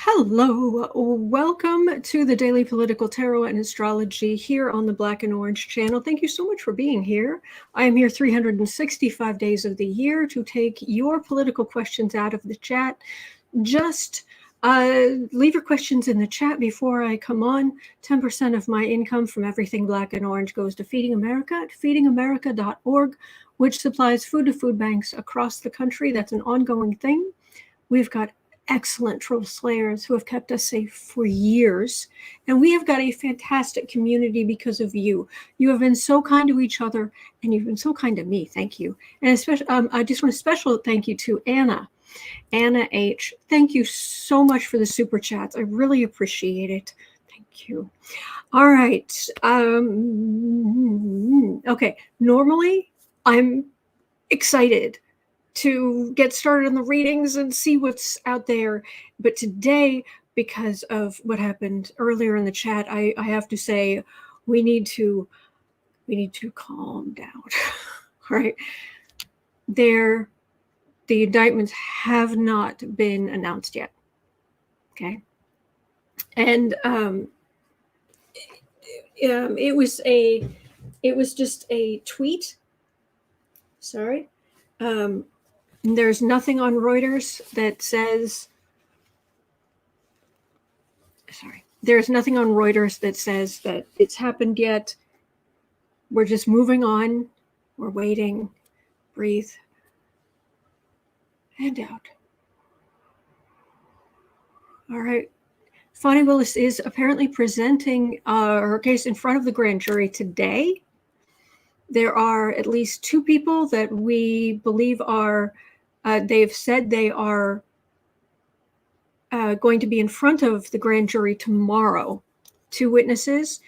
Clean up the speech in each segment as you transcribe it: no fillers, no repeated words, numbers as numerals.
Hello, welcome to the Daily Political Tarot and Astrology here on the Black and Orange channel. Thank you so much for being here. I am here 365 days of the year to take your political questions out of the chat. Just leave your questions in the chat before I come on. 10% of my income from everything Black and Orange goes to Feeding America at feedingamerica.org, which supplies food to food banks across the country. That's an ongoing thing. We've got excellent troll slayers who have kept us safe for years. And we have got a fantastic community because of you. You have been so kind to each other, and you've been so kind to me. Thank you. And especially, I just want a special thank you to Anna H. Thank you so much for the super chats. I really appreciate it. Thank you. All right. Okay. Normally, I'm excited to get started on the readings and see what's out there. But today, because of what happened earlier in the chat, I have to say we need to calm down. All right. The indictments have not been announced yet. Okay. And it was just a tweet. Sorry. There's nothing on Reuters that says, there's nothing on Reuters that says that it's happened yet. We're just moving on. We're waiting. Breathe. And out. All right. Fani Willis is apparently presenting her case in front of the grand jury today. There are at least two people that we believe are, they've said they are going to be in front of the grand jury tomorrow, two witnesses.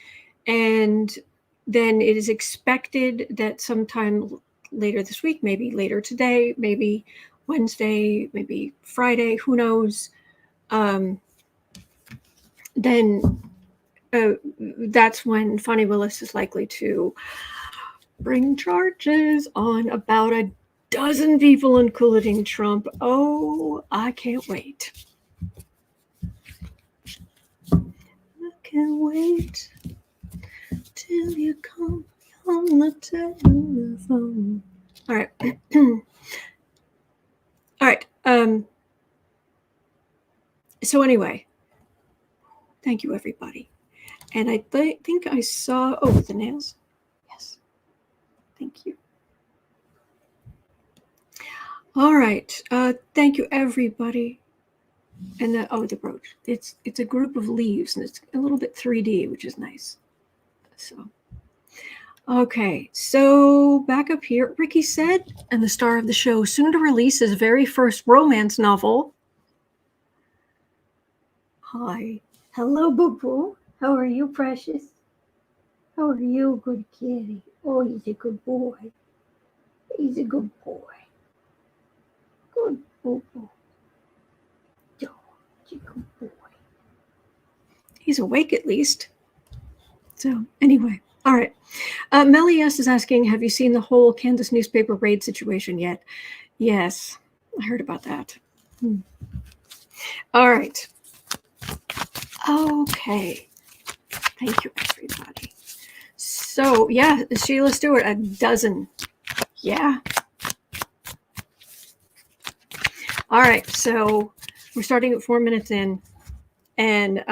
And then it is expected that sometime later this week, maybe later today, maybe Wednesday, maybe Friday, who knows, then that's when Fani Willis is likely to bring charges on about a dozen people, including Trump. Oh, I can't wait. I can't wait till you come on the telephone. All right. All right. So anyway, thank you, everybody. And I think I saw, the nails. Yes. Thank you. All right. Thank you, everybody. And the brooch. It's a group of leaves, and it's a little bit 3D, which is nice. So, okay. So back up here, Ricky said, and the star of the show, soon to release his very first romance novel. Hi. Hello, boo-boo. How are you, precious? How are you, good kitty? Oh, he's a good boy. He's a good boy. Good boo-boo. Oh, he's a good boy. He's awake at least. So anyway, all right. Melly S is asking, have you seen the whole Kansas newspaper raid situation yet? Yes, I heard about that. All right. Okay. Thank you, everybody. So, yeah, Sheila Stewart, a dozen. Yeah. All right. So we're starting at 4 minutes in. And,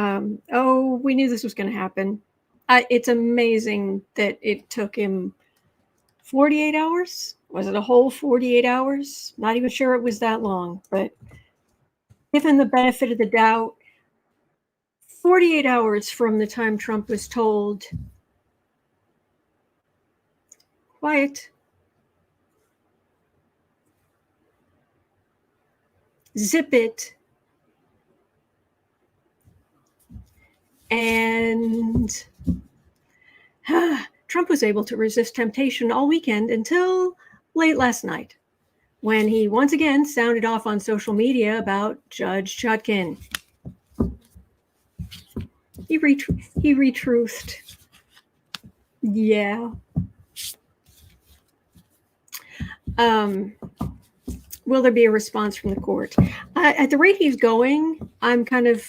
we knew this was going to happen. It's amazing that it took him 48 hours. Was it a whole 48 hours? Not even sure it was that long. But given the benefit of the doubt, 48 hours from the time Trump was told, quiet, zip it, and Trump was able to resist temptation all weekend until late last night, when he once again sounded off on social media about Judge Chutkan. He retruthed. Yeah. Will there be a response from the court? At the rate he's going, I'm kind of,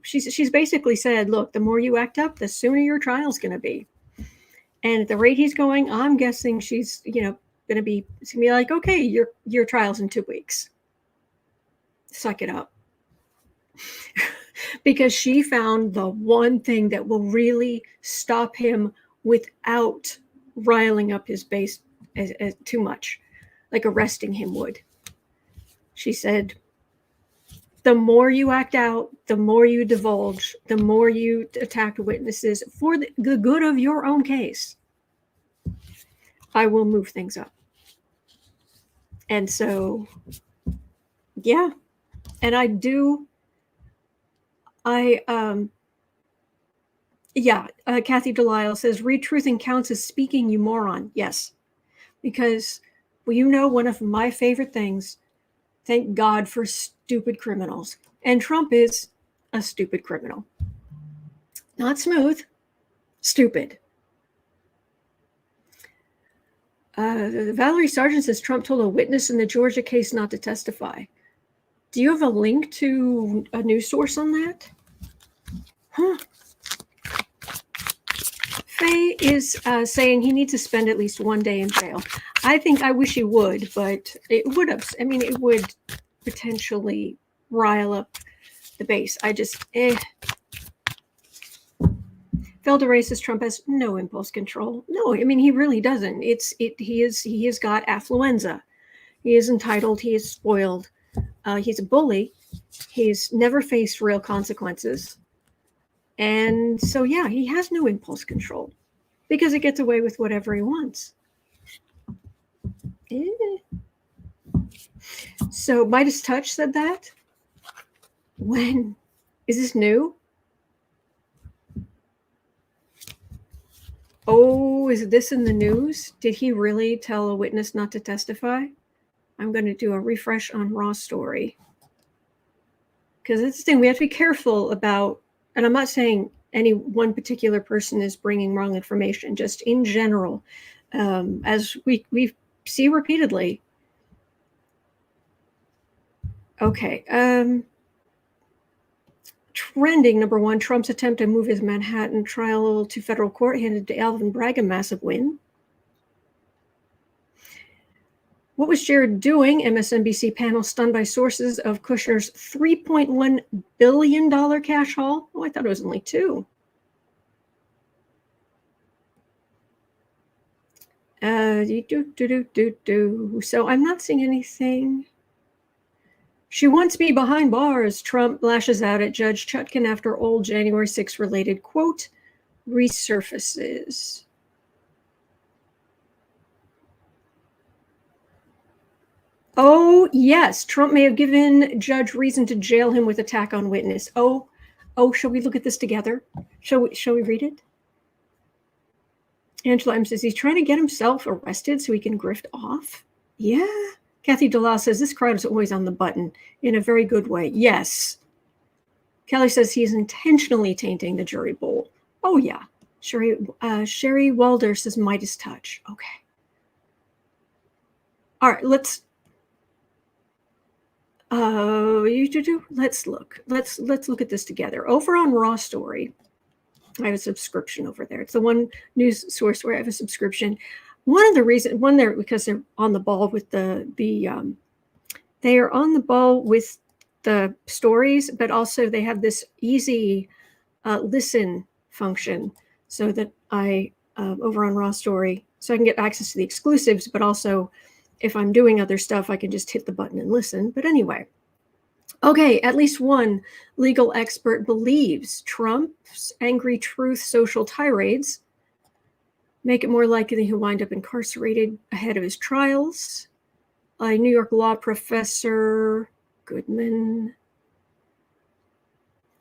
she's basically said, look, the more you act up, the sooner your trial's going to be. And at the rate he's going, I'm guessing she's, going to be like, okay, your trial's in 2 weeks. Suck it up. Because she found the one thing that will really stop him without riling up his base as too much, like arresting him would. She said, the more you act out, the more you divulge, the more you attack witnesses for the good of your own case, I will move things up. And so, yeah. And Kathy Delisle says, retruthing counts as speaking, you moron. Yes. Because, well, one of my favorite things, thank God for stupid criminals. And Trump is a stupid criminal. Not smooth, stupid. Valerie Sargent says Trump told a witness in the Georgia case not to testify. Do you have a link to a news source on that? Huh. Faye is saying he needs to spend at least 1 day in jail. I wish he would, but it would potentially rile up the base. Velda Rae says Trump has no impulse control. No, he really doesn't. He has got affluenza. He is entitled. He is spoiled. He's a bully. He's never faced real consequences. And so, yeah, he has no impulse control because he gets away with whatever he wants. So Midas Touch said that. When? Is this new? Oh, is this in the news? Did he really tell a witness not to testify? I'm going to do a refresh on Raw Story. Because that's the thing, we have to be careful about, and I'm not saying any one particular person is bringing wrong information, just in general, as we see repeatedly. Okay. Trending number one, Trump's attempt to move his Manhattan trial to federal court handed to Alvin Bragg a massive win. What was Jared doing? MSNBC panel stunned by sources of Kushner's $3.1 billion cash haul. Oh, I thought it was only $2 billion. So I'm not seeing anything. She wants me behind bars. Trump lashes out at Judge Chutkan after old January 6 related quote resurfaces. Oh, yes. Trump may have given judge reason to jail him with attack on witness. Oh, shall we look at this together? Shall we read it? Angela M says he's trying to get himself arrested so he can grift off. Yeah. Kathy Delisle says this crowd is always on the button in a very good way. Yes. Kelly says he's intentionally tainting the jury pool. Oh, yeah. Sherry Walder says Midas Touch. Okay. All right, let's look. Let's look at this together. Over on Raw Story, I have a subscription over there. It's the one news source where I have a subscription. One of the reasons, because they're on the ball with they are on the ball with the stories, but also they have this easy listen function, so that I over on Raw Story, so I can get access to the exclusives, but also if I'm doing other stuff, I can just hit the button and listen. But anyway, okay, at least one legal expert believes Trump's angry truth social tirades make it more likely he'll wind up incarcerated ahead of his trials. A New York law professor, Goodman.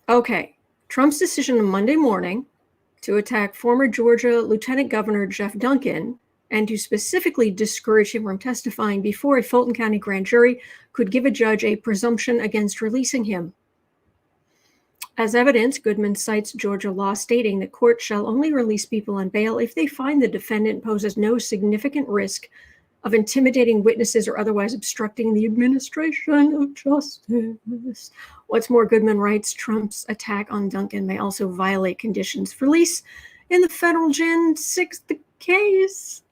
Okay, Trump's decision on Monday morning to attack former Georgia Lieutenant Governor Jeff Duncan and to specifically discourage him from testifying before a Fulton County grand jury could give a judge a presumption against releasing him. As evidence, Goodman cites Georgia law stating that courts shall only release people on bail if they find the defendant poses no significant risk of intimidating witnesses or otherwise obstructing the administration of justice. What's more, Goodman writes, Trump's attack on Duncan may also violate conditions for release in the federal Jan 6th case.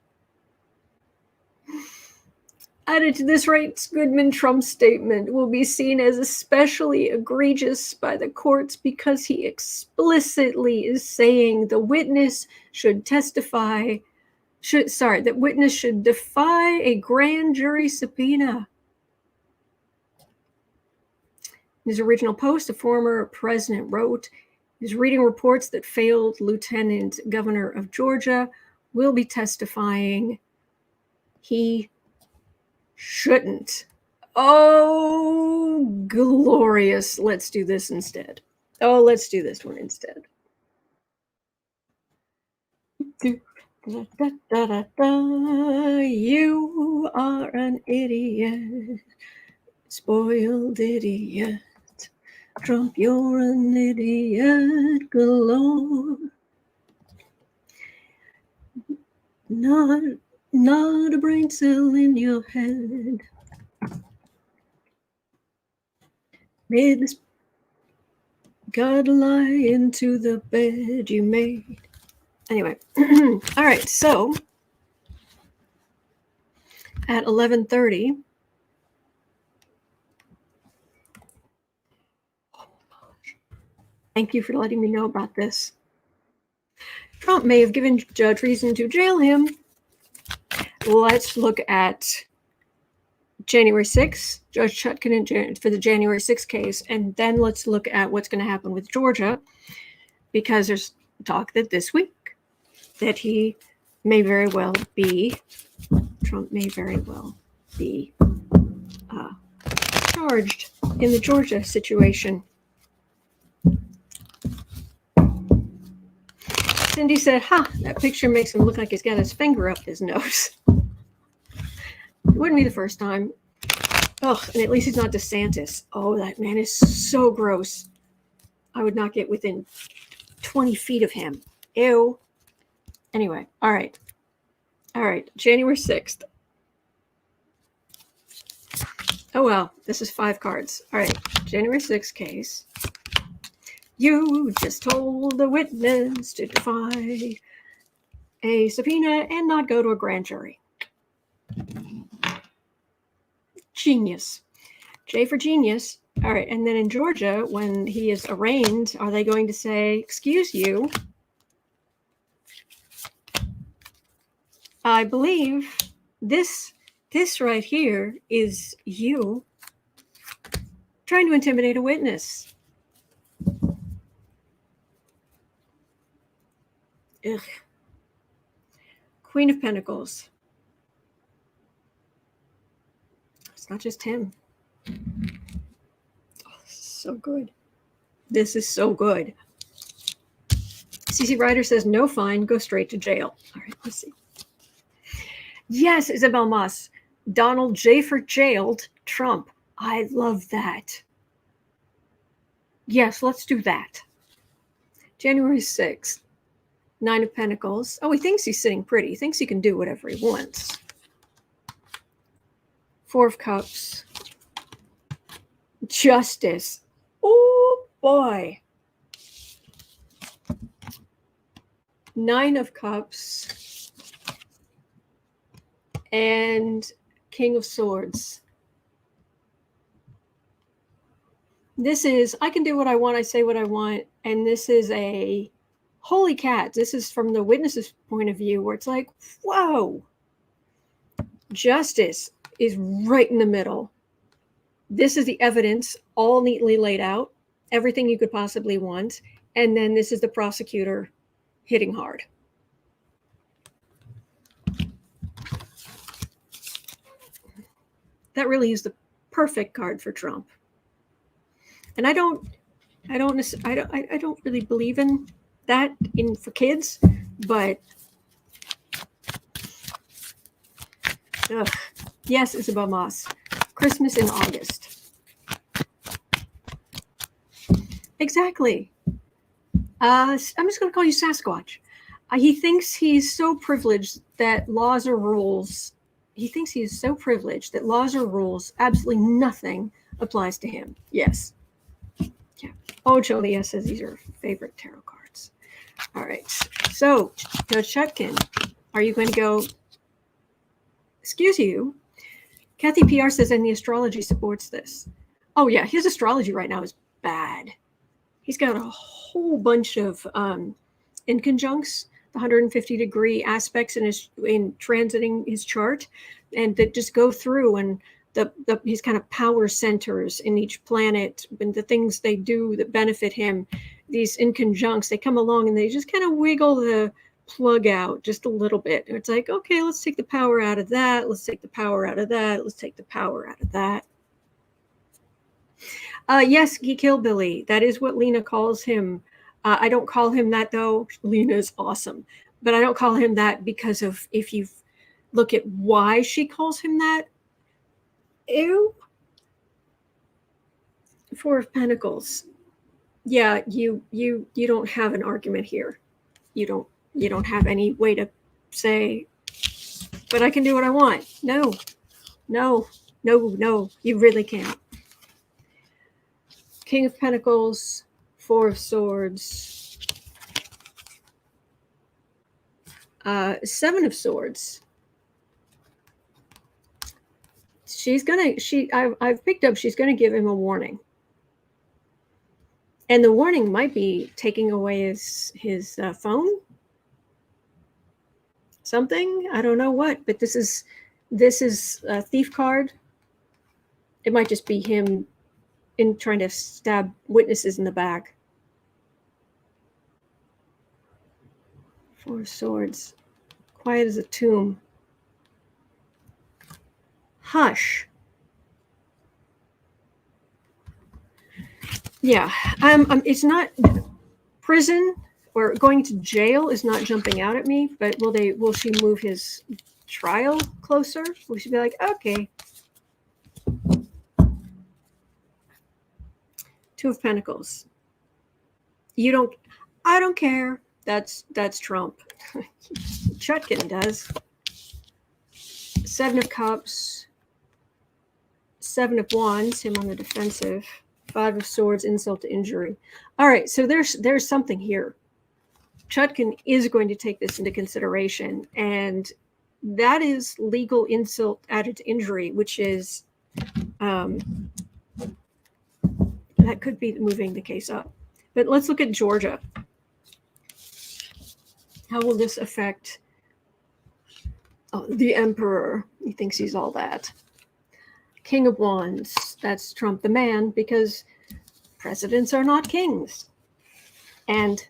Added to this, writes Goodman, Trump's statement will be seen as especially egregious by the courts because he explicitly is saying the witness should testify, that witness should defy a grand jury subpoena. In his original post, a former president wrote, he's reading reports that failed lieutenant governor of Georgia will be testifying. He shouldn't. Oh, glorious. Let's do this instead. Oh, let's do this one instead. You are an idiot. Spoiled idiot. Trump, you're an idiot galore. Not a brain cell in your head. Made this gotta lie into the bed you made. Anyway, all right, so at 11:30, thank you for letting me know about this. Trump may have given judge reason to jail him. Let's look at January 6th, Judge Chutkan for the January 6th case, and then let's look at what's going to happen with Georgia, because there's talk that this week that he may very well be, Trump may very well be charged in the Georgia situation. Cindy said, that picture makes him look like he's got his finger up his nose. It wouldn't be the first time. Oh, and at least he's not DeSantis. Oh, that man is so gross. I would not get within 20 feet of him. Ew. Anyway, all right. January 6th. Oh, well, this is 5 cards. All right, January 6th case. You just told the witness to defy a subpoena and not go to a grand jury. Genius. J for genius. All right, and then in Georgia, when he is arraigned, are they going to say, excuse you, I believe this right here is you trying to intimidate a witness. Ugh. Queen of Pentacles. It's not just him. Oh, this is so good. This is so good. CC Ryder says, no fine, go straight to jail. All right, let's see. Yes, Isabel Moss. Donald J. for jailed Trump. I love that. Yes, let's do that. January 6th. 9 of Pentacles. Oh, he thinks he's sitting pretty. He thinks he can do whatever he wants. 4 of Cups. Justice. Oh, boy. 9 of Cups. And King of Swords. This is, I can do what I want, I say what I want, and this is a holy cat. This is from the witness's point of view, where it's like, whoa. Justice is right in the middle. This is the evidence all neatly laid out, everything you could possibly want, and then this is the prosecutor hitting hard. That really is the perfect card for Trump. And I don't really believe in that for kids, but yes, Isabel Moss. Christmas in August. Exactly. I'm just going to call you Sasquatch. He thinks he's so privileged that laws or rules he thinks he is so privileged that laws or rules, absolutely nothing applies to him. Yes. Yeah. Oh, Jolia says these are favorite tarot cards. All right. So, Judge Chutkan, are you going to go? Excuse you. Kathy PR says, and the astrology supports this. Oh, yeah. His astrology right now is bad. He's got a whole bunch of inconjuncts, the 150-degree aspects in transiting his chart, and that just go through and his kind of power centers in each planet and the things they do that benefit him. These inconjuncts, they come along and they just kind of wiggle the plug out just a little bit. And it's like, okay, let's take the power out of that. Let's take the power out of that. Let's take the power out of that. Yes, Geek Hillbilly. That is what Lena calls him. I don't call him that, though. Lena is awesome. But I don't call him that because of, if you look at why she calls him that, ew. Four of Pentacles. Yeah, you don't have an argument here. You don't have any way to say, but I can do what I want. No, you really can't. King of Pentacles, Four of Swords, Seven of Swords. I've picked up she's gonna give him a warning. And the warning might be taking away his phone. Something, I don't know what, but this is a thief card. It might just be him in trying to stab witnesses in the back. Four of Swords, quiet as a tomb. Hush. Yeah, it's not prison or going to jail is not jumping out at me, but will she move his trial closer? Will she be like, okay. Two of Pentacles. I don't care. That's Trump. Chutkan does. Seven of Cups. Seven of Wands, him on the defensive. Five of Swords, insult to injury. All right, so there's something here. Chutkan is going to take this into consideration, and that is legal insult added to injury, which is that could be moving the case up. But let's look at Georgia. How will this affect the emperor? He thinks he's all that. King of Wands, that's Trump the man, because presidents are not kings. And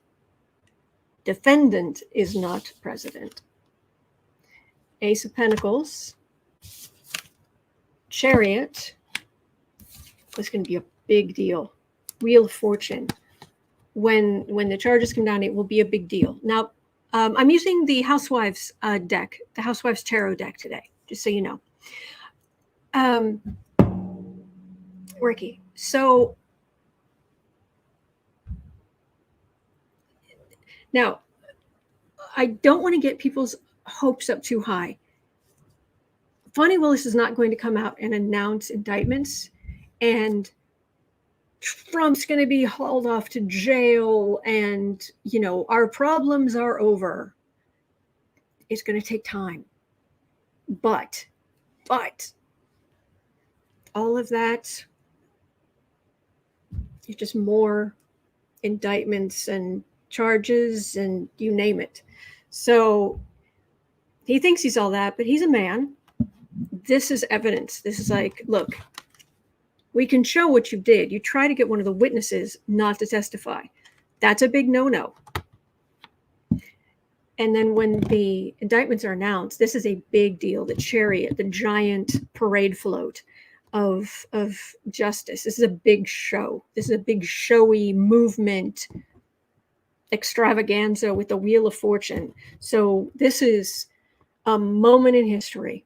defendant is not president. Ace of Pentacles. Chariot. This is going to be a big deal. Wheel of Fortune. When the charges come down, it will be a big deal. Now, I'm using the Housewives deck, the Housewives Tarot deck today, just so you know. Ricky, so now I don't want to get people's hopes up too high. Fani Willis is not going to come out and announce indictments, and Trump's going to be hauled off to jail, and our problems are over. It's going to take time, but all of that is just more indictments and charges and you name it. So he thinks he's all that, but he's a man. This is evidence. This is like, look, we can show what you did. You try to get one of the witnesses not to testify. That's a big no-no. And then when the indictments are announced, this is a big deal. The chariot, the giant parade float of justice. This is a big show. This is a big showy movement extravaganza with the Wheel of Fortune. So this is a moment in history.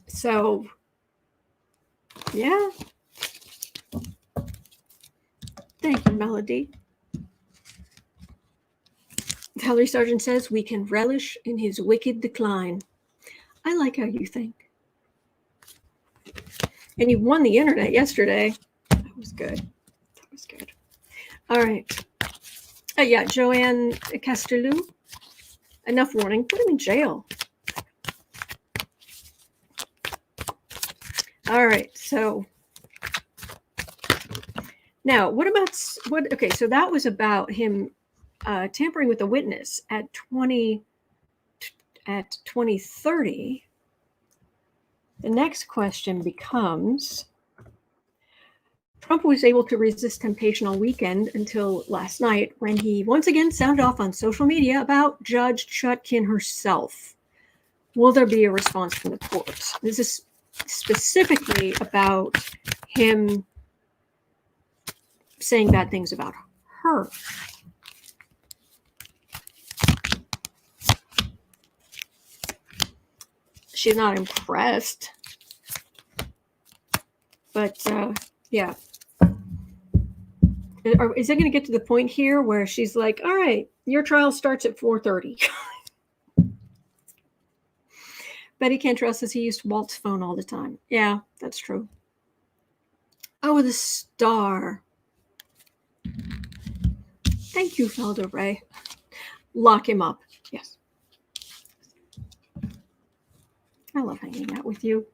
So, yeah. Thank you, Melody. Hillary Sargent says, we can relish in his wicked decline. I like how you think. And you won the internet yesterday. That was good. That was good. All right. Yeah, Joanne Castellou. Enough warning. Put him in jail. All right. So now, what about what? Okay, so that was about him tampering with the witness at 2030. The next question becomes: Trump was able to resist temptation all weekend until last night when he once again sounded off on social media about Judge Chutkan herself. Will there be a response from the court? This is specifically about him saying bad things about her. She's not impressed. But yeah. Is it going to get to the point here where she's like, all right, your trial starts at 4:30. Betty Cantrell says he used Walt's phone all the time. Yeah, that's true. Oh, the star. Thank you, Velda Rae. Lock him up. Yes. I love hanging out with you.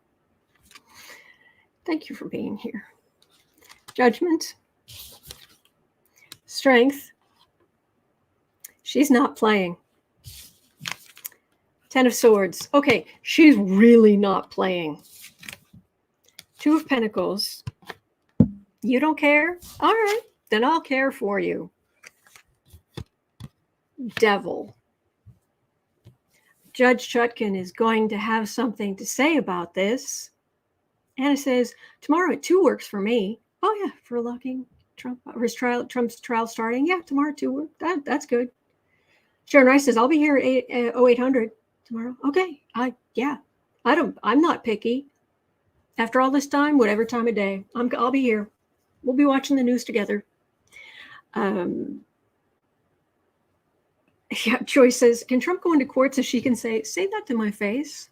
Thank you for being here. Judgment. Strength. She's not playing. 10 of Swords. Okay, she's really not playing. 2 of Pentacles. You don't care? All right, then I'll care for you. Devil. Judge Chutkan is going to have something to say about this. Anna says, tomorrow at 2 works for me. Oh, yeah, for locking Trump, or his trial, Trump's trial starting. Yeah, tomorrow at 2 works. That's good. Sharon Rice says, I'll be here at 0800 tomorrow. Okay, I'm not picky. After all this time, whatever time of day, I'll be here. We'll be watching the news together. Yeah, Joyce says, can Trump go into court so she can say that to my face?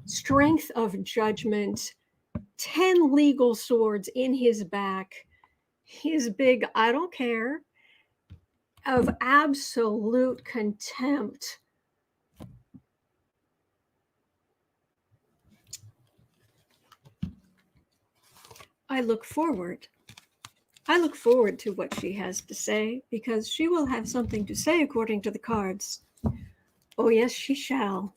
Strength of judgment, 10 legal swords in his back, his big, I don't care, of absolute contempt. I look forward to what she has to say, because she will have something to say according to the cards. Oh, yes, she shall.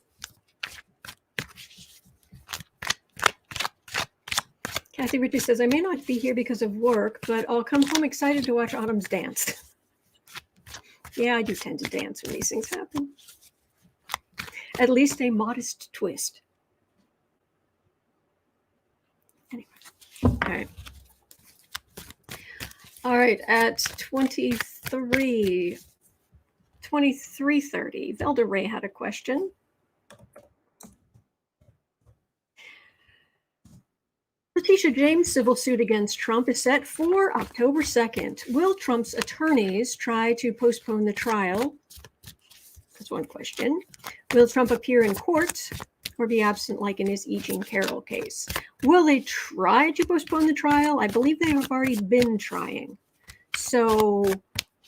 Kathy Ritchie says, I may not be here because of work, but I'll come home excited to watch Autumn's dance. Yeah, I do tend to dance when these things happen. At least a modest twist. Anyway, all right. All right, at 23:30, Velda Rae had a question. Letitia James' civil suit against Trump is set for October 2nd. Will Trump's attorneys try to postpone the trial? That's one question. Will Trump appear in court or be absent like in his E.Jean Carroll case? Will they try to postpone the trial? I believe they have already been trying. So,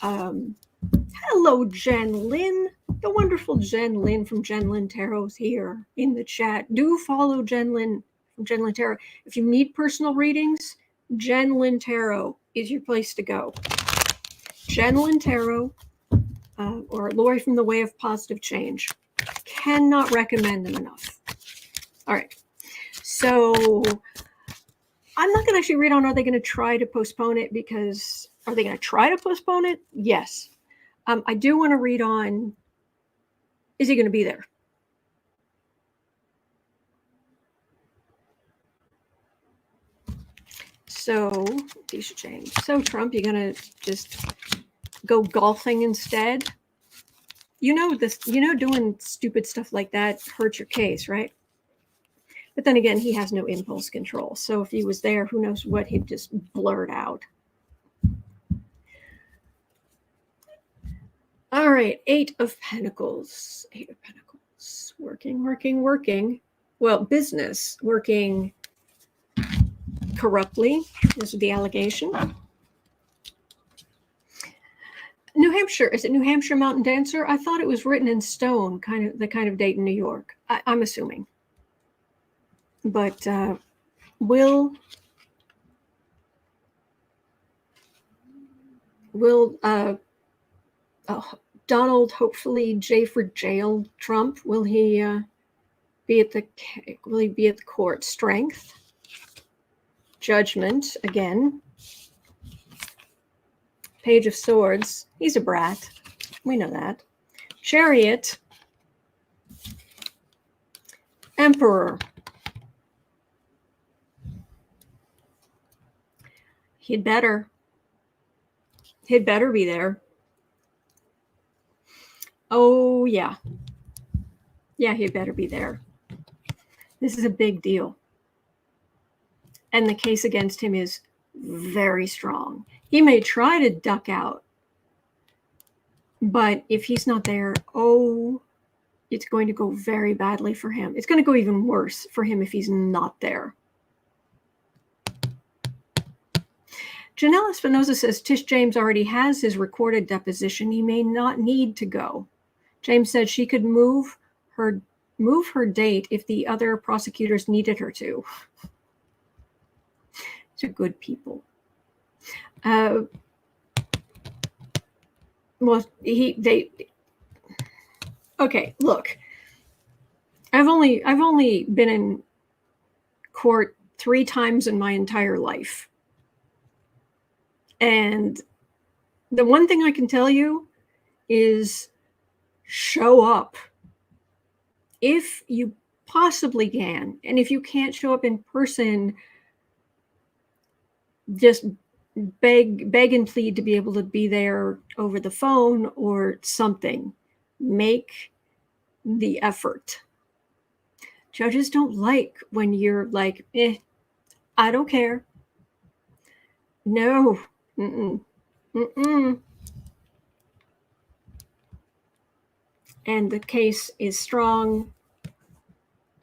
hello, Jen Lynn. The wonderful Jen Lynn from Jen Lynn Tarot's here in the chat. Do follow Jen Lynn from Jen Lynn Tarot. If you need personal readings, Jen Lynn Tarot is your place to go. Jen Lynn Tarot or Lori from the Way of Positive Change. Cannot recommend them enough. All right. So I'm not going to actually read on, are they going to try to postpone it? Because are they going to try to postpone it? Yes. I do want to read on, is he going to be there? So, Letitia James. So, Trump, you're going to just go golfing instead? You know this. You know, doing stupid stuff like that hurts your case, right? But then again, he has no impulse control. So if he was there, who knows what he'd just blurt out. All right, Eight of Pentacles. Eight of Pentacles. Working. Well, business. Working corruptly. This is the allegation. New Hampshire. Is it New Hampshire Mountain Dancer? I thought it was written in stone, the kind of date in New York. I'm assuming. But will Donald hopefully J for jail Trump? Will he be at the court? Strength, Judgment again. Page of Swords. He's a brat. We know that. Chariot. Emperor. He'd better be there. Oh, yeah. Yeah, he'd better be there. This is a big deal. And the case against him is very strong. He may try to duck out, but if he's not there, it's going to go very badly for him. It's going to go even worse for him if he's not there. Janelle Espinosa says Tish James already has his recorded deposition. He may not need to go. James said she could move her date if the other prosecutors needed her to. These are good people. Okay, look. I've only been in court 3 times in my entire life. And the one thing I can tell you is show up if you possibly can. And if you can't show up in person, just beg and plead to be able to be there over the phone or something. Make the effort. Judges don't like when you're like, I don't care. No. And the case is strong.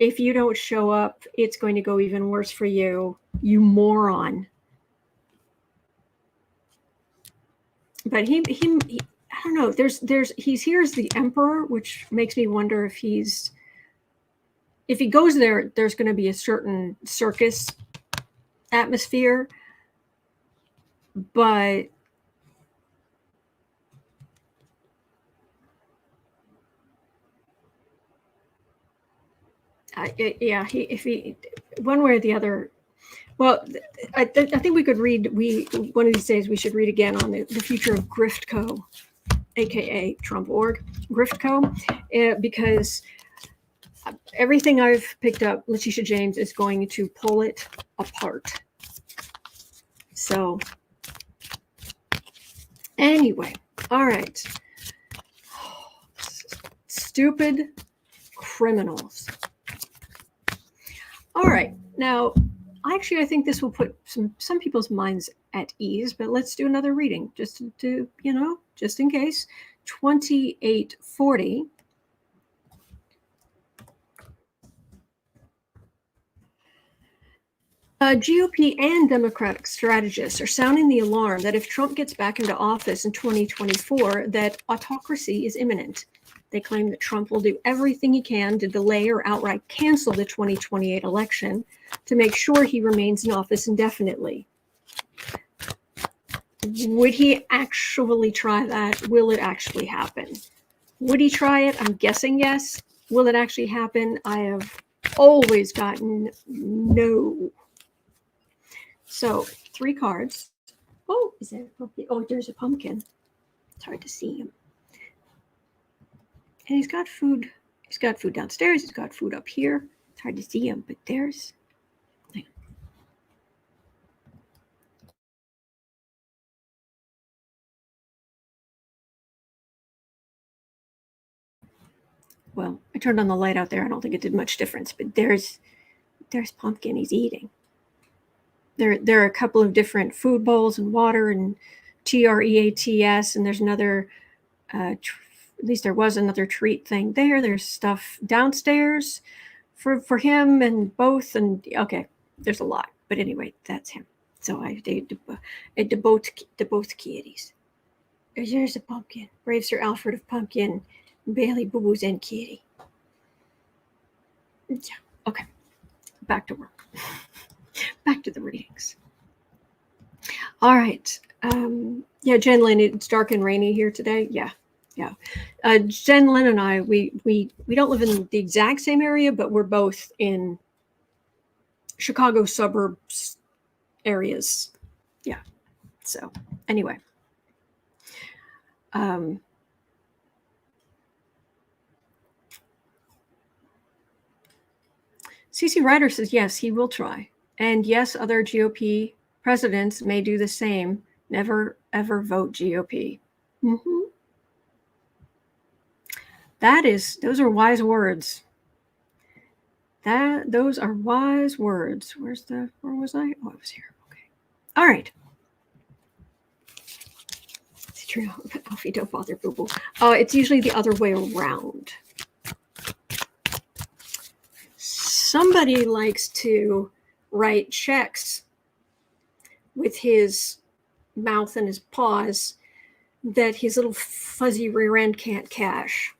If you don't show up, it's going to go even worse for you, you moron. But he I don't know. He's here as the emperor, which makes me wonder if he goes there, there's going to be a certain circus atmosphere. But if he one way or the other. Well, I think we could read. One of these days we should read again on the future of Griftco, aka Trump org, Griftco, because everything I've picked up, Letitia James is going to pull it apart. So anyway, all right. Stupid criminals. All right, now, actually, I think this will put some people's minds at ease, but let's do another reading just to just in case. 2840. GOP and Democratic strategists are sounding the alarm that if Trump gets back into office in 2024, that autocracy is imminent. They claim that Trump will do everything he can to delay or outright cancel the 2028 election to make sure he remains in office indefinitely. Would he actually try that? Will it actually happen? Would he try it? I'm guessing yes. Will it actually happen? I have always gotten no. So 3 cards. Oh, is there a pumpkin? Oh, there's a pumpkin. It's hard to see him. And he's got food. He's got food downstairs. He's got food up here. It's hard to see him, but there's. Well, I turned on the light out there. I don't think it did much difference, but there's pumpkin he's eating. There are a couple of different food bowls and water and TREATS, and there's another at least there was another treat thing there. There's stuff downstairs for him and both. And okay, there's a lot. But anyway, that's him. So I did both kitties. There's a pumpkin. Brave Sir Alfred of Pumpkin, Bailey, Boo Boos, and Kitty. Yeah. Okay. Back to work. Back to the readings. All right. Yeah, Jen Lynn, it's dark and rainy here today. Yeah. Jen Lynn and I, we don't live in the exact same area, but we're both in Chicago suburbs areas. Yeah. So anyway. CC Ryder says, yes, he will try. And yes, other GOP presidents may do the same. Never, ever vote GOP. Mm-hmm. Those are wise words. Those are wise words. Where was I? Oh, I was here. Okay. All right. Alfie, don't bother, Boo Boo. It's usually the other way around. Somebody likes to write checks with his mouth and his paws that his little fuzzy rear end can't cash.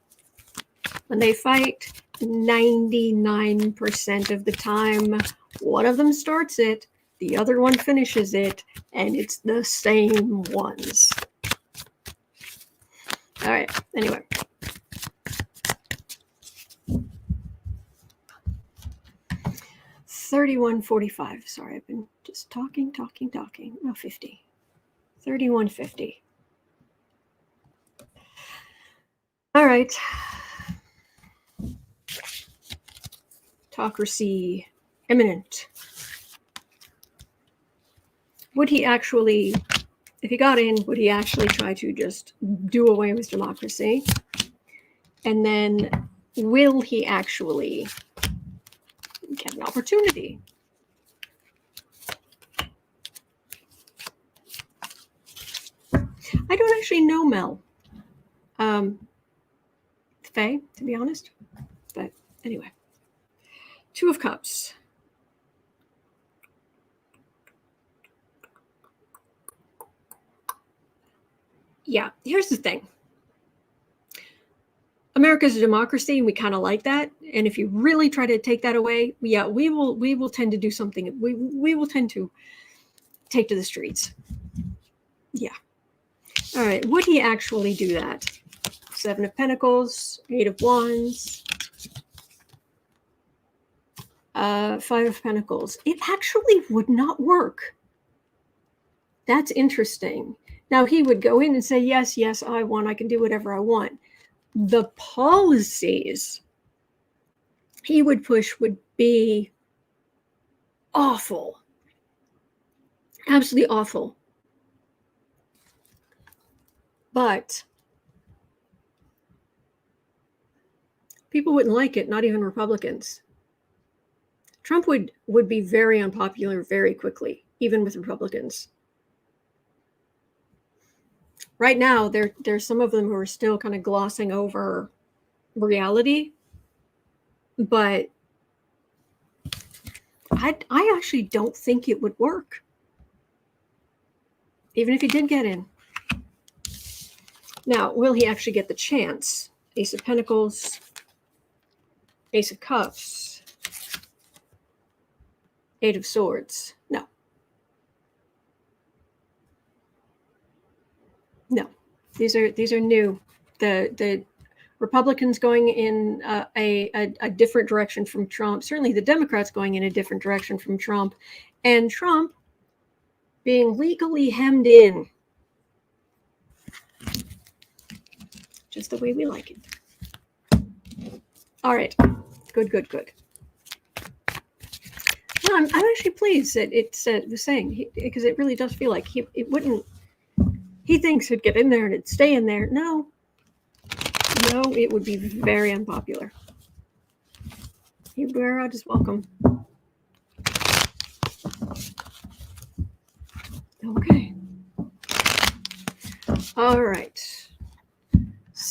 When they fight, 99% of the time, one of them starts it, the other one finishes it, and it's the same ones. All right, anyway. $31.45. Sorry, I've been just talking. Oh, 50. $31.50. All right. Autocracy, imminent. Would he actually, if he got in, would he actually try to just do away with democracy? And then will he actually get an opportunity? I don't actually know Mel. Faye, to be honest. But anyway. Two of Cups. Yeah, here's the thing. America's a democracy, and we kind of like that. And if you really try to take that away, yeah, we will tend to do something. We will tend to take to the streets. Yeah. All right. Would he actually do that? 7 of Pentacles, 8 of Wands, 5 of Pentacles. It actually would not work. That's interesting. Now, he would go in and say, yes, I won. I can do whatever I want. The policies he would push would be awful. Absolutely awful. But people wouldn't like it, not even Republicans. Trump would be very unpopular very quickly, even with Republicans. Right now, there's some of them who are still kind of glossing over reality, but I actually don't think it would work, even if he did get in. Now, will he actually get the chance? Ace of Pentacles, Ace of Cups, 8 of Swords. No, these are new. The Republicans going in a different direction from Trump. Certainly, the Democrats going in a different direction from Trump, and Trump being legally hemmed in, just the way we like it. All right, good. No, I'm actually pleased that it's the saying, because it really does feel like it wouldn't. He thinks he'd get in there and it'd stay in there. No, it would be very unpopular. He would wear out his welcome. Okay. All right.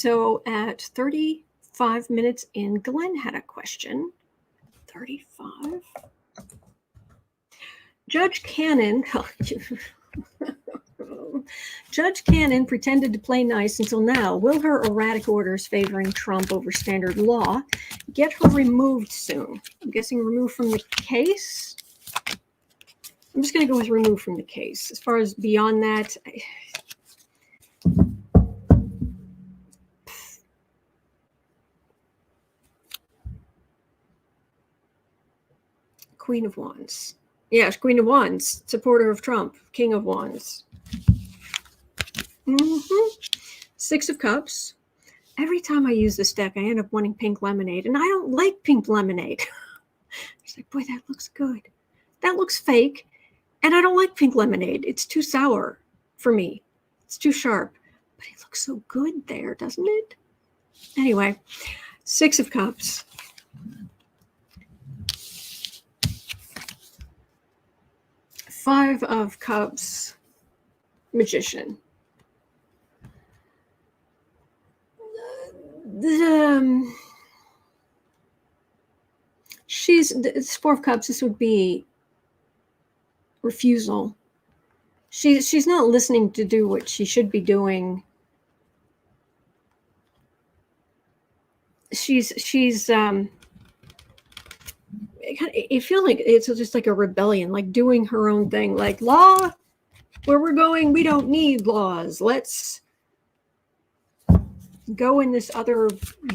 So at 35 minutes in, Glenn had a question. 35. Judge Cannon. Judge Cannon pretended to play nice until now. Will her erratic orders favoring Trump over standard law get her removed soon? I'm guessing removed from the case. I'm just going to go with removed from the case. As far as beyond that, Queen of Wands. Yes, Queen of Wands, supporter of Trump, King of Wands. Six of Cups. Every time I use this deck, I end up wanting pink lemonade, and I don't like pink lemonade. It's like, boy, that looks good. That looks fake, and I don't like pink lemonade. It's too sour for me. It's too sharp, but it looks so good there, doesn't it? Anyway, Six of Cups. Five of Cups, Magician. It's Four of Cups. This would be refusal. She's not listening to do what she should be doing. I feel like it's just like a rebellion, like doing her own thing, like law, where we're going, we don't need laws. Let's go in this other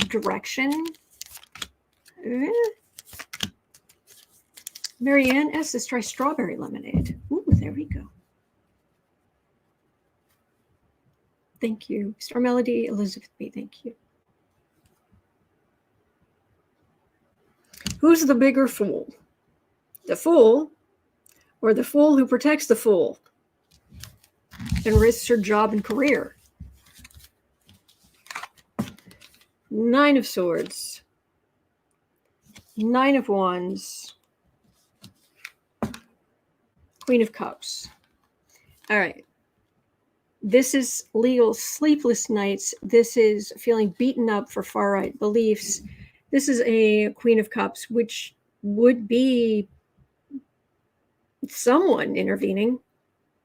direction. Marianne S. Let's try strawberry lemonade. Ooh, there we go. Thank you. Star Melody, Elizabeth B. Thank you. Who's the bigger fool? The fool, or the fool who protects the fool and risks her job and career? Nine of Swords. Nine of Wands. Queen of Cups. All right. This is legal sleepless nights. This is feeling beaten up for far-right beliefs. This is a Queen of Cups, which would be someone intervening,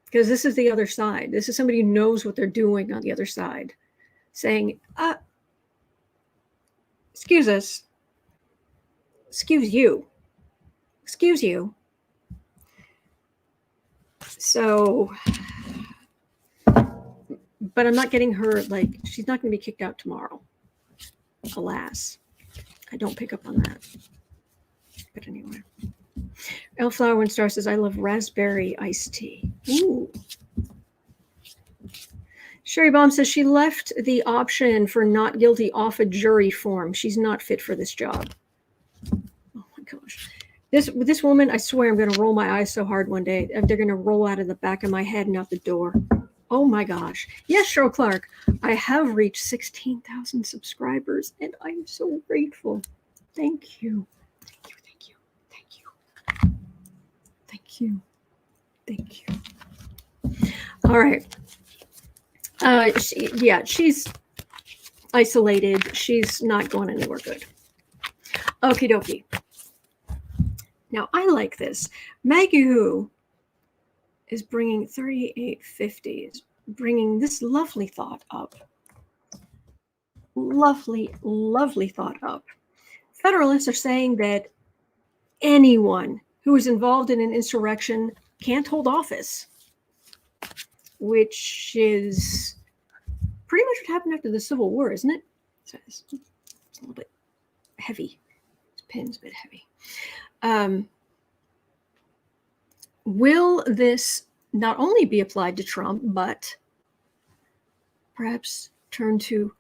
because this is the other side. This is somebody who knows what they're doing on the other side, saying, excuse us, excuse you. So, but I'm not getting her, like, she's not going to be kicked out tomorrow. Alas. I don't pick up on that. But anyway. Elflower One Star says, I love raspberry iced tea. Ooh. Sherry Baum says she left the option for not guilty off a jury form. She's not fit for this job. Oh my gosh. This woman, I swear I'm going to roll my eyes so hard one day. They're going to roll out of the back of my head and out the door. Oh my gosh. Yes, Cheryl Clark, I have reached 16,000 subscribers and I'm so grateful. Thank you. Thank you. All right. She's isolated. She's not going anywhere good. Okie dokie. Now, I like this. Maggie Who is bringing 3850, is bringing this lovely thought up. Lovely thought up. Federalists are saying that anyone who is involved in an insurrection can't hold office, which is pretty much what happened after the Civil War, isn't it? It's a little bit heavy. This pen's a bit heavy. Will this not only be applied to Trump, but perhaps turn to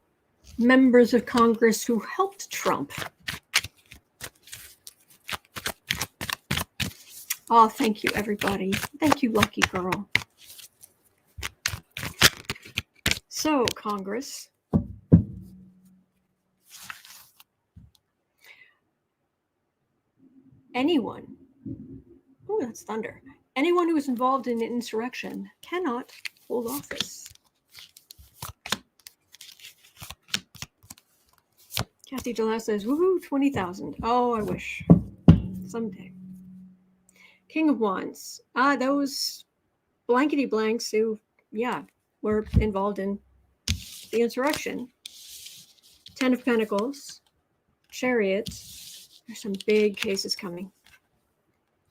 members of Congress who helped Trump? Oh, thank you, everybody. Thank you, lucky girl. So, Congress. Anyone, oh, that's thunder. Anyone who is involved in an insurrection cannot hold office. Kathy Gillette says, woohoo, 20,000. Oh, I wish. Someday. King of Wands. Those blankety blanks who, yeah, were involved in the insurrection. 10 of Pentacles. Chariot. There's some big cases coming.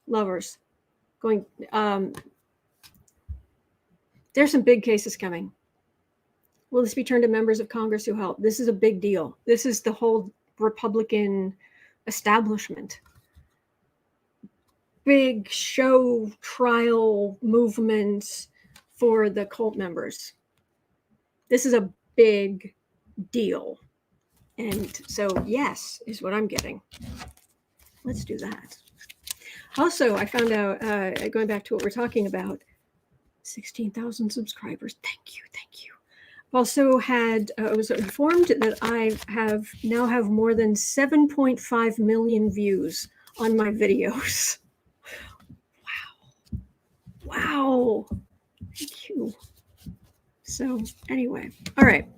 Lovers. Going, there's some big cases coming. Will this be turned to members of Congress who help? This is a big deal. This is the whole Republican establishment. Big show trial movement for the cult members. This is a big deal. And so, yes, is what I'm getting. Let's do that. Also, I found out, going back to what we're talking about, 16,000 subscribers. Thank you. Thank you. Also had, I was informed that I now have more than 7.5 million views on my videos. Wow. Thank you. So anyway, all right.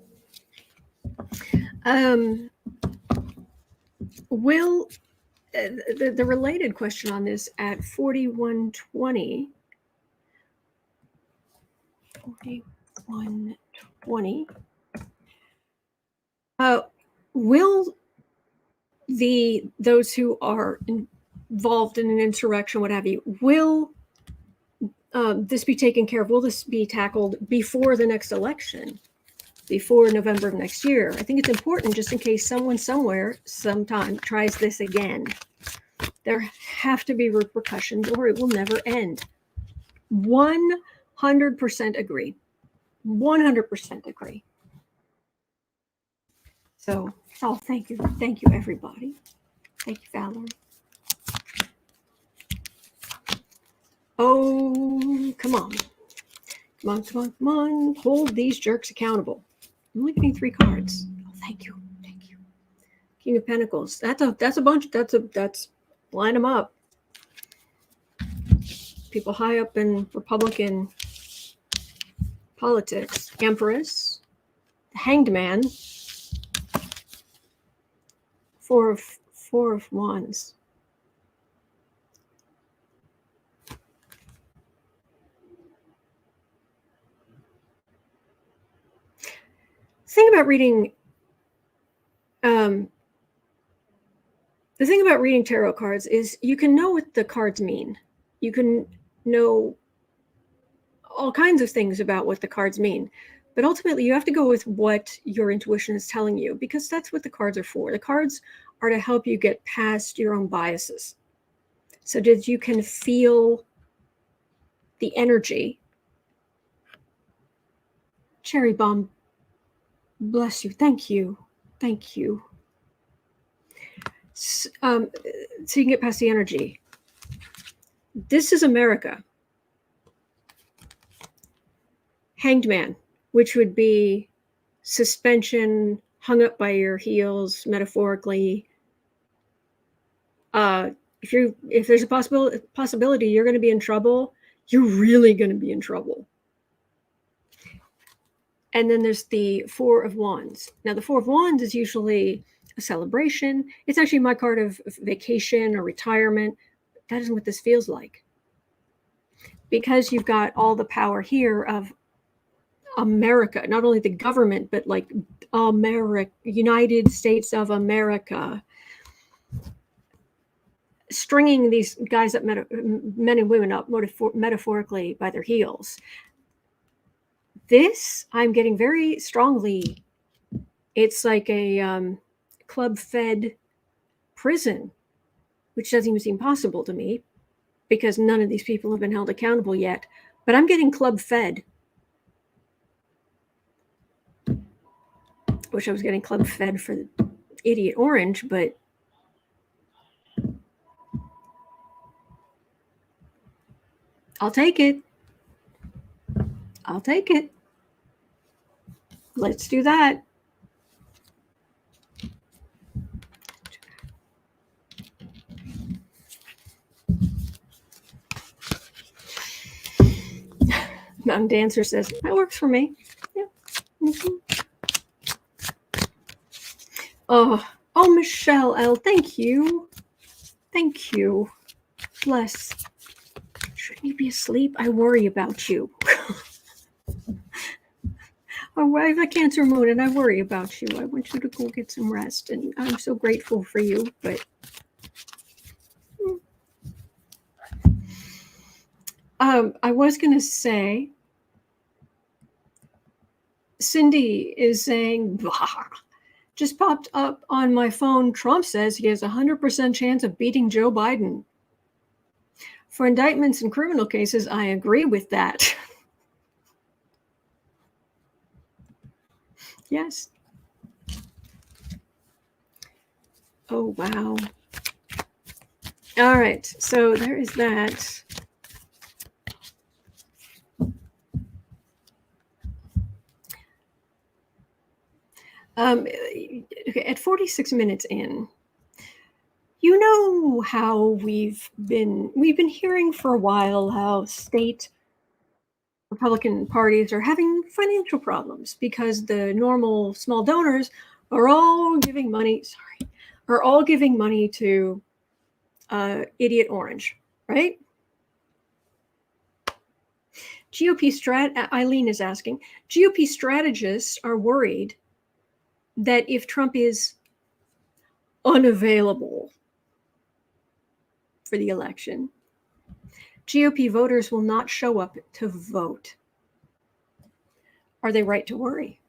Will the related question on this at 4120, will those who are involved in an insurrection, what have you, will this be taken care of? Will this be tackled before the next election, before November of next year? I think it's important, just in case someone somewhere sometime tries this again. There have to be repercussions or it will never end. 100% agree. 100% agree. So, oh, thank you. Thank you, everybody. Thank you, Valerie. Oh, come on. Come on, come on, come on. Hold these jerks accountable. I'm only getting 3 cards. Oh, thank you. Thank you. King of Pentacles. That's a bunch. That's line them up. People high up in Republican politics. Empress. The Hanged Man. 4 of Wands. The thing about reading tarot cards is you can know what the cards mean. You can know all kinds of things about what the cards mean, but ultimately you have to go with what your intuition is telling you, because that's what the cards are for. The cards are to help you get past your own biases, so that you can feel the energy. Cherry Bomb, bless you. Thank you. Thank you. So you can get past the energy. This is America. Hanged Man, which would be suspension, hung up by your heels, metaphorically. If there's a possibility you're going to be in trouble, you're really going to be in trouble. And then there's the 4 of Wands. Now, the 4 of Wands is usually a celebration. It's actually my card of vacation or retirement. That isn't what this feels like. Because you've got all the power here of America, not only the government, but like America, United States of America, stringing these guys up, men and women up metaphorically by their heels. This, I'm getting very strongly, it's like a club-fed prison, which doesn't even seem possible to me because none of these people have been held accountable yet. But I'm getting club-fed. Wish I was getting club-fed for the idiot orange, but I'll take it. I'll take it. Let's do that. Mountain Dancer says, that works for me. Yeah. Mm-hmm. Oh Oh, Michelle L., thank you. Thank you. Bless. Shouldn't you be asleep? I worry about you. Oh, I have a Cancer moon and I worry about you. I want you to go get some rest, and I'm so grateful for you, but I was going to say, Cindy is saying, bah, just popped up on my phone. Trump says he has a 100% chance of beating Joe Biden. For indictments in criminal cases, I agree with that. Yes. Oh, wow. All right. So there is that. Okay, at 46 minutes in, you know how we've been hearing for a while how state Republican parties are having financial problems because the normal small donors are all giving money. Are all giving money to Idiot Orange, right? Eileen is asking, GOP strategists are worried that if Trump is unavailable for the election, GOP voters will not show up to vote. Are they right to worry?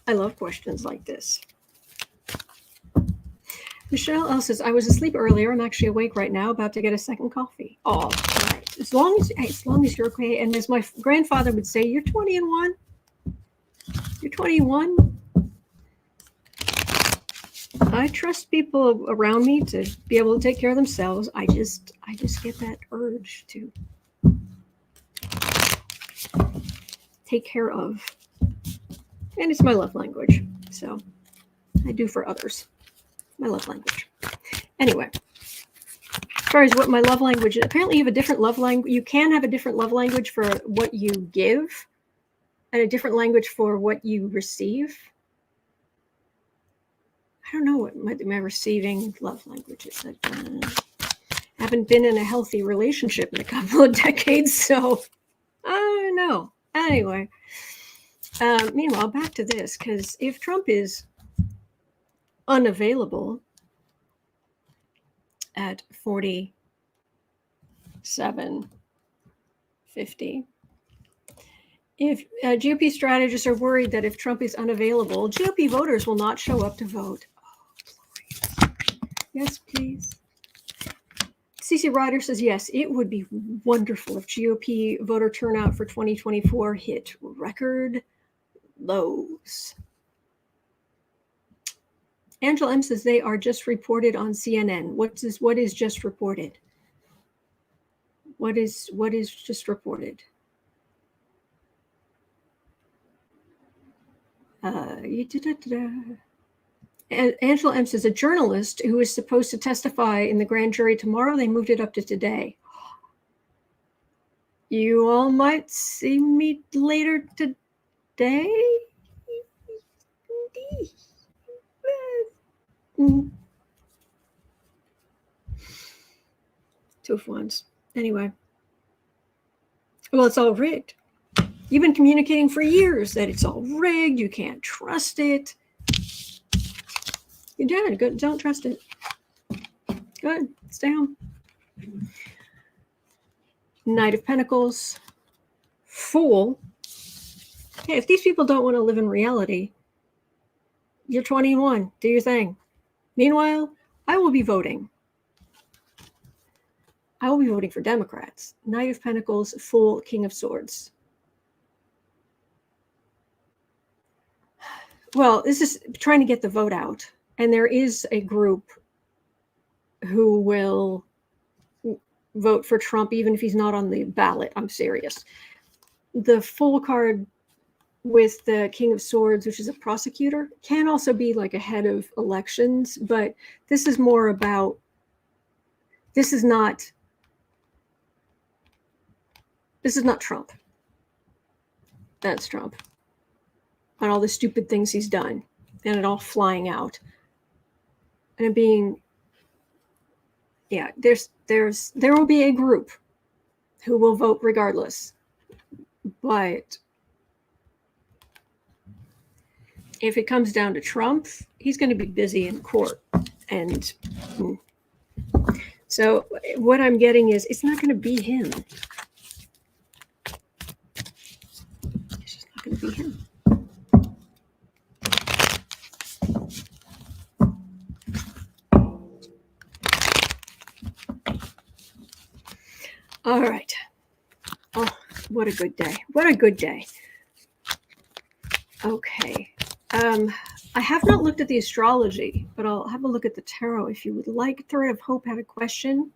I love questions like this. Michelle L. says, I was asleep earlier. I'm actually awake right now, about to get a second coffee. All right. As long as you're okay. And as my grandfather would say, you're 20 and 1. You're 21. I trust people around me to be able to take care of themselves. I just get that urge to take care of. And it's my love language. So I do for others. My love language. Anyway, as far as what my love language is, apparently you have a different love language. You can have a different love language for what you give and a different language for what you receive. I don't know what my receiving love language is. I haven't been in a healthy relationship in a couple of decades, so I don't know. Anyway, meanwhile, back to this, because if Trump is unavailable at 47:50, if GOP strategists are worried that if Trump is unavailable, GOP voters will not show up to vote. Oh, yes, please. CC Ryder says, yes, it would be wonderful if GOP voter turnout for 2024 hit record lows. Angela M says they are just reported on CNN. What is just reported? What is just reported? Angela M says a journalist who is supposed to testify in the grand jury tomorrow, they moved it up to today. You all might see me later today. Two of Wands. Anyway. Well, it's all rigged. You've been communicating for years that it's all rigged. You can't trust it. You did. Good. Don't trust it. Good. It's down. Knight of Pentacles. Fool. Hey, if these people don't want to live in reality, you're 21. Do your thing. Meanwhile, I will be voting. I will be voting for Democrats. Knight of Pentacles, Fool, King of Swords. Well, this is trying to get the vote out. And there is a group who will vote for Trump even if he's not on the ballot. I'm serious. The Fool card with the King of Swords, which is a prosecutor, can also be like a head of elections, but this is more about, this is not Trump. That's Trump. And all the stupid things he's done, and it all flying out. and being, yeah, there will be a group who will vote regardless. But if it comes down to Trump, he's going to be busy in court. And so what I'm getting is it's not going to be him. It's just not going to be him. All right. Oh, what a good day. What a good day. Okay. I have not looked at the astrology, but I'll have a look at the tarot if you would like. Thread of Hope had a question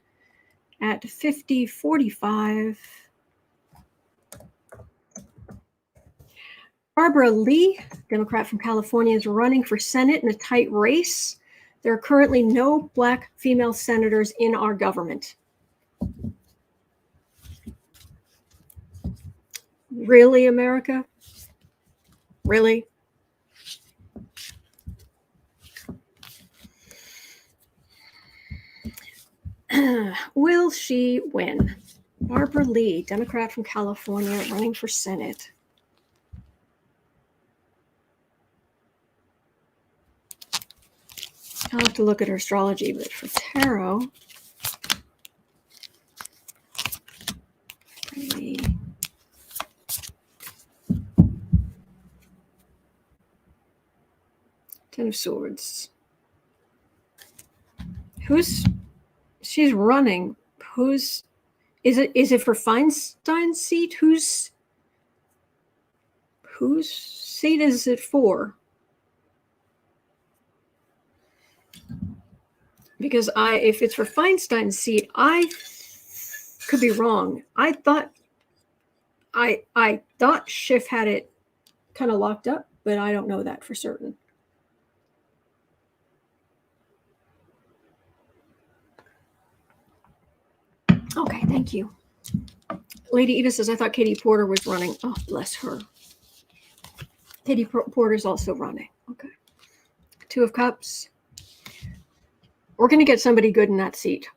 at 50:45. Barbara Lee, Democrat from California, is running for Senate in a tight race. There are currently no Black female senators in our government. Really, America? Really? Will she win? Barbara Lee, Democrat from California, running for Senate. I'll have to look at her astrology, but for tarot, Ten of Swords. She's running. Is it for Feinstein's seat? Whose seat is it for? Because if it's for Feinstein's seat, I could be wrong. I thought Schiff had it kind of locked up, but I don't know that for certain. Okay, thank you. Lady Eva says, I thought Katie Porter was running. Oh, bless her. Katie Porter's also running. Okay. Two of Cups. We're going to get somebody good in that seat.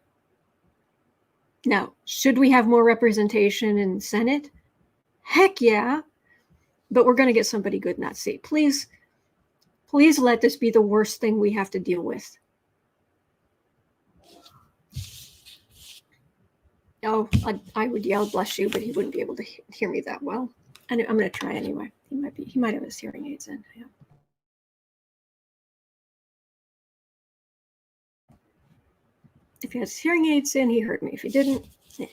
Now, should we have more representation in the Senate? Heck yeah. But we're going to get somebody good in that seat. Please let this be the worst thing we have to deal with. Oh, I would yell, bless you, but he wouldn't be able to hear me that well. And I'm going to try anyway. He might have his hearing aids in. Yeah. If he has his hearing aids in, he heard me. If he didn't, yeah.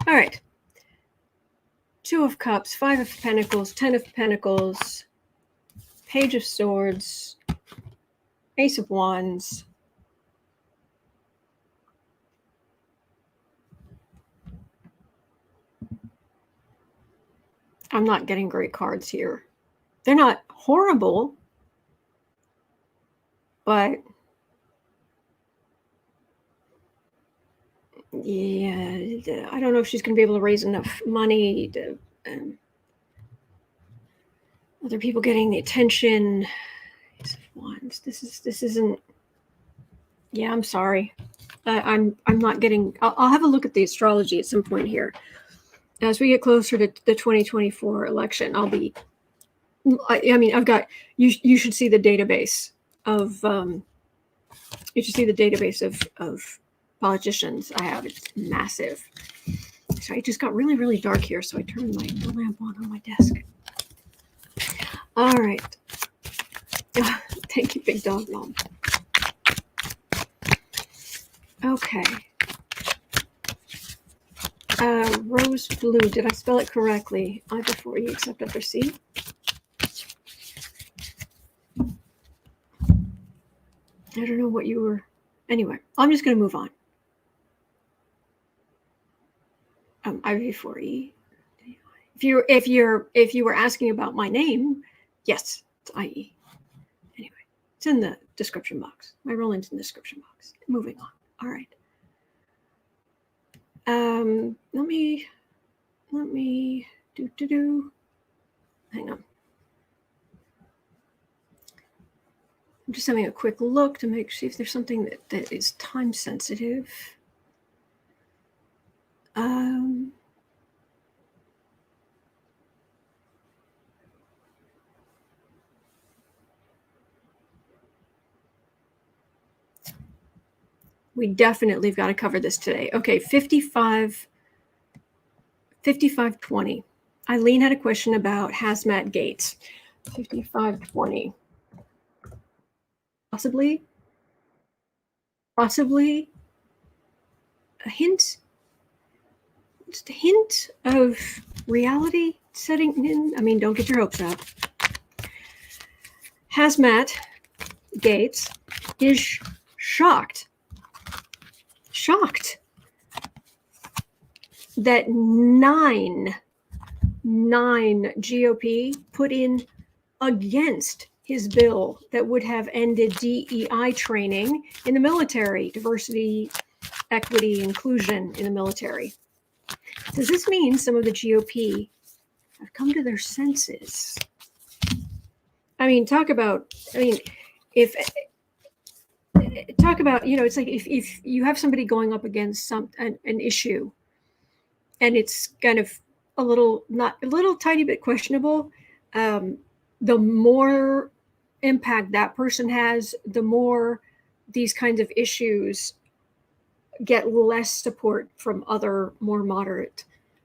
All right. Two of Cups, Five of Pentacles, Ten of Pentacles, Page of Swords, Ace of Wands. I'm not getting great cards here. They're not horrible, but yeah, I don't know if she's going to be able to raise enough money to other people getting the attention. Ace of Wands. This isn't. Yeah, I'm sorry. I'm not getting. I'll have a look at the astrology at some point here. As we get closer to the 2024 election, I'll be. I mean, I've got. You should see the database of. You should see the database of politicians I have. It's massive. So it just got really, really dark here, so I turned the lamp on my desk. All right. Thank you, Big Dog Mom. Okay. Rose blue. Did I spell it correctly? I before you accept after C. I don't know what you were. Anyway, I'm just going to move on. I before E. If you were asking about my name, yes, it's IE. Anyway, it's in the description box. My role name's in the description box. Moving on. All right. Let me do. Hang on. I'm just having a quick look to see if there's something that is time sensitive. We definitely have got to cover this today. Okay, 5520. Eileen had a question about hazmat gates. 5520. Possibly a hint, just a hint of reality setting in. I mean, don't get your hopes up. Hazmat Gates is shocked that nine GOP put in against his bill that would have ended DEI training in the military, diversity, equity, inclusion in the military. Does this mean some of the GOP have come to their senses? I mean, talk about, it's like if you have somebody going up against an issue and it's kind of a little tiny bit questionable, the more impact that person has, the more these kinds of issues get less support from other more moderate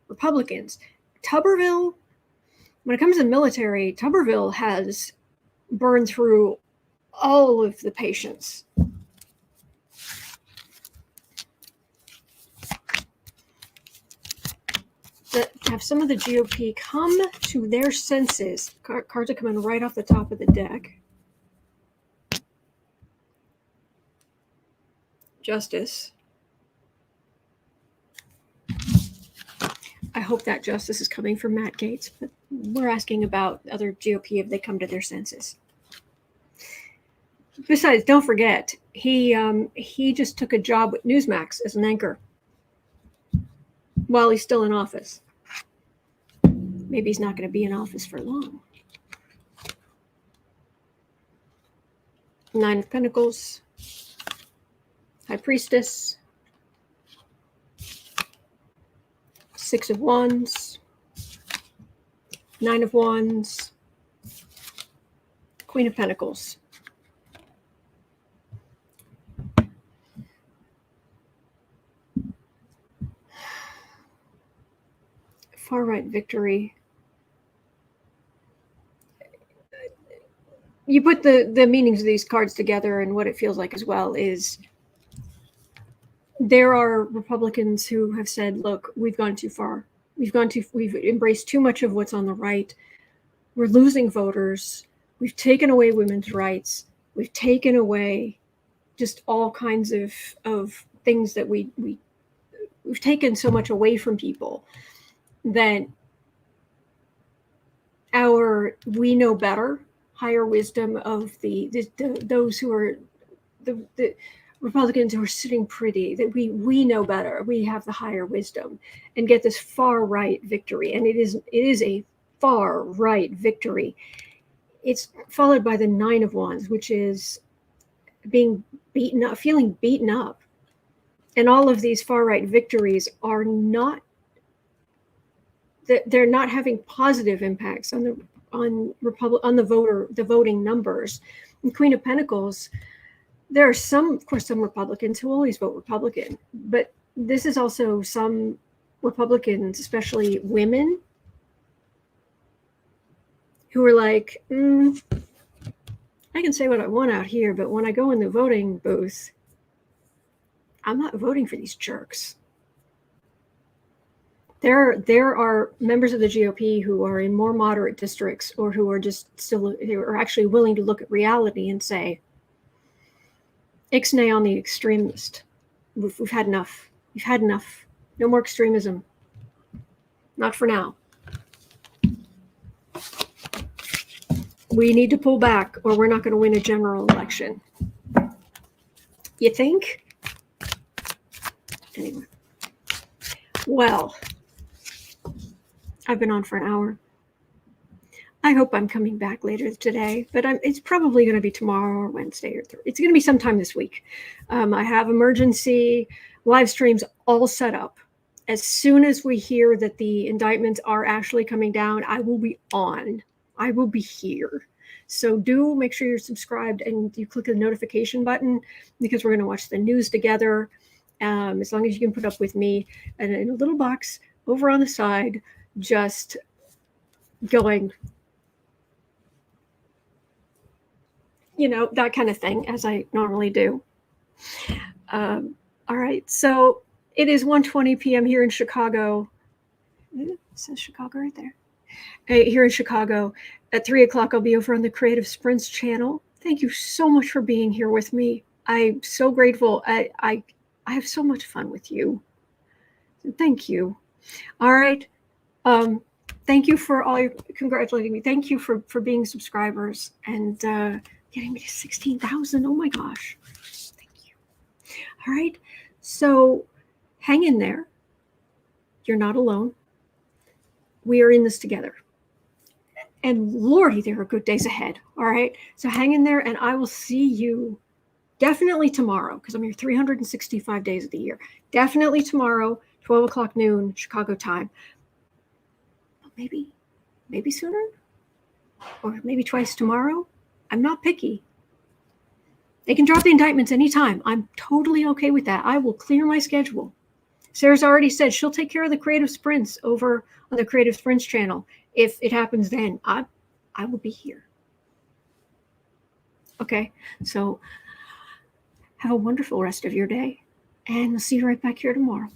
Republicans. Tuberville, when it comes to the military, Tuberville has burned through all of the patience. That have some of the GOP come to their senses. Cards are coming right off the top of the deck. Justice. I hope that justice is coming from Matt Gaetz, but we're asking about other GOP if they come to their senses. Besides, don't forget, he just took a job with Newsmax as an anchor while he's still in office. Maybe he's not going to be in office for long. Nine of Pentacles, High Priestess, Six of Wands, Nine of Wands, Queen of Pentacles. Far right victory. You put the meanings of these cards together, and what it feels like as well is there are Republicans who have said, look, we've gone too far. We've embraced too much of what's on the right. We're losing voters. We've taken away women's rights. We've taken away just all kinds of things that we've taken so much away from people that we know better, higher wisdom of those who are the Republicans who are sitting pretty, that we know better, we have the higher wisdom, and get this far right victory. And it is a far right victory. It's followed by the Nine of Wands, which is being beaten up, feeling beaten up. And all of these far right victories are not, they're not having positive impacts on the voting numbers. And Queen of Pentacles, there are some Republicans who always vote Republican, but this is also some Republicans, especially women, who are like, I can say what I want out here, but when I go in the voting booth, I'm not voting for these jerks. There are members of the GOP who are in more moderate districts, or who are actually willing to look at reality and say, ixnay on the extremist. We've had enough. We've had enough. No more extremism. Not for now. We need to pull back, or we're not going to win a general election. You think? Anyway. Well, I've been on for an hour. I hope I'm coming back later today, but it's probably going to be tomorrow or Wednesday or it's going to be sometime this week. I have emergency live streams all set up. As soon as we hear that the indictments are actually coming down, I will be on. I will be here. So do make sure you're subscribed and you click the notification button because we're going to watch the news together. As long as you can put up with me, and in a little box over on the side, just going, that kind of thing, as I normally do. All right, so it is 1:20 p.m. here in Chicago. It says Chicago right there. Here in Chicago. At 3 o'clock, I'll be over on the Creative Sprints channel. Thank you so much for being here with me. I'm so grateful. I have so much fun with you. Thank you. All right. Thank you for all your congratulating me. Thank you for being subscribers and getting me to 16,000. Oh my gosh. Thank you. All right. So hang in there. You're not alone. We are in this together. And Lordy, there are good days ahead. All right. So hang in there and I will see you definitely tomorrow because I'm here 365 days of the year. Definitely tomorrow, 12 o'clock noon, Chicago time. Maybe sooner or maybe twice tomorrow. I'm not picky. They can drop the indictments anytime. I'm totally okay with that. I will clear my schedule. Sarah's already said she'll take care of the Creative Sprints over on the Creative Sprints channel. If it happens then, I will be here. Okay, so have a wonderful rest of your day, and we'll see you right back here tomorrow.